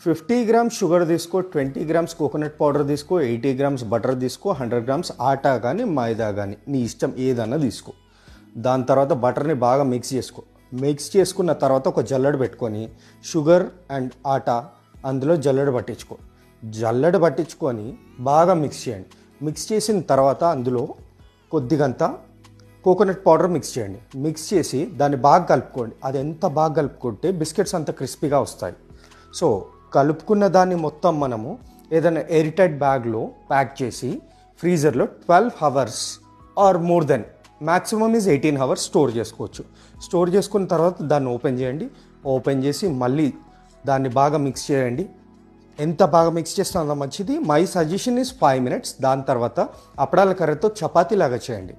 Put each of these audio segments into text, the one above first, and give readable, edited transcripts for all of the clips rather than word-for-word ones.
50 grams sugar తీసుకో, 20 grams coconut powder తీసుకో, 80 grams butter తీసుకో, 100 గ్రామ్స్ ఆటా కానీ మైదా కానీ నీ ఇష్టం ఏదన్నా తీసుకో. దాని తర్వాత బటర్ని బాగా మిక్స్ చేసుకో. మిక్స్ చేసుకున్న తర్వాత ఒక జల్లెడ పెట్టుకొని షుగర్ అండ్ ఆటా అందులో జల్లెడ పట్టించుకో. జల్లెడ పట్టించుకొని బాగా మిక్స్ చేయండి. మిక్స్ చేసిన తర్వాత అందులో కొద్దిగంత కోకోనట్ పౌడర్ మిక్స్ చేయండి. మిక్స్ చేసి దాన్ని బాగా కలుపుకోండి. అది ఎంత బాగా కలుపుకుంటే బిస్కెట్స్ అంత క్రిస్పీగా వస్తాయి. సో కలుపుకున్న దాన్ని మొత్తం మనము ఏదైనా ఎయిర్ టైట్ బ్యాగ్లో ప్యాక్ చేసి ఫ్రీజర్లో 12 hours are more than maximum is 18 hours store చేసుకోవచ్చు. స్టోర్ చేసుకున్న తర్వాత దాన్ని ఓపెన్ చేయండి. ఓపెన్ చేసి మళ్ళీ దాన్ని బాగా మిక్స్ చేయండి. ఎంత బాగా మిక్స్ చేస్తే అంత మంచిది. My suggestion is 5 minutes. దాని తర్వాత అప్పడాల కర్రతో చపాతీలాగా చేయండి.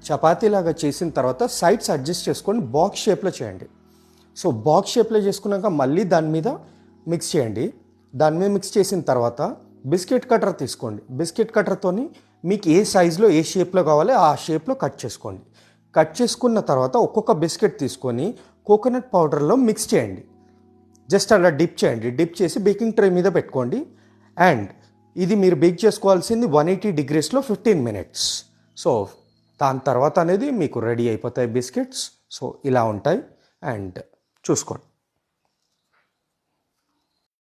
చపాతీలాగా చేసిన తర్వాత సైడ్స్ అడ్జస్ట్ చేసుకొని బాక్స్ షేప్లో చేయండి. సో బాక్స్ షేప్లో చేసుకున్నాక మళ్ళీ దాని మీద మిక్స్ చేయండి. దాని మీద మిక్స్ చేసిన తర్వాత బిస్కెట్ కటర్ తీసుకోండి. బిస్కెట్ కటర్తోని మీకు ఏ సైజులో ఏ షేప్లో కావాలో ఆ షేప్లో కట్ చేసుకోండి. కట్ చేసుకున్న తర్వాత ఒక్కొక్క బిస్కెట్ తీసుకొని కోకోనట్ పౌడర్లో మిక్స్ చేయండి. జస్ట్ అలా డిప్ చేయండి. డిప్ చేసి బేకింగ్ ట్రే మీద పెట్టుకోండి. అండ్ ఇది మీరు బేక్ చేసుకోవాల్సింది 180 degreesలో 15 minutes. సో దాని తర్వాత అనేది మీకు రెడీ అయిపోతాయి బిస్కెట్స్. సో ఇలా ఉంటాయి అండ్ చూసుకోండి.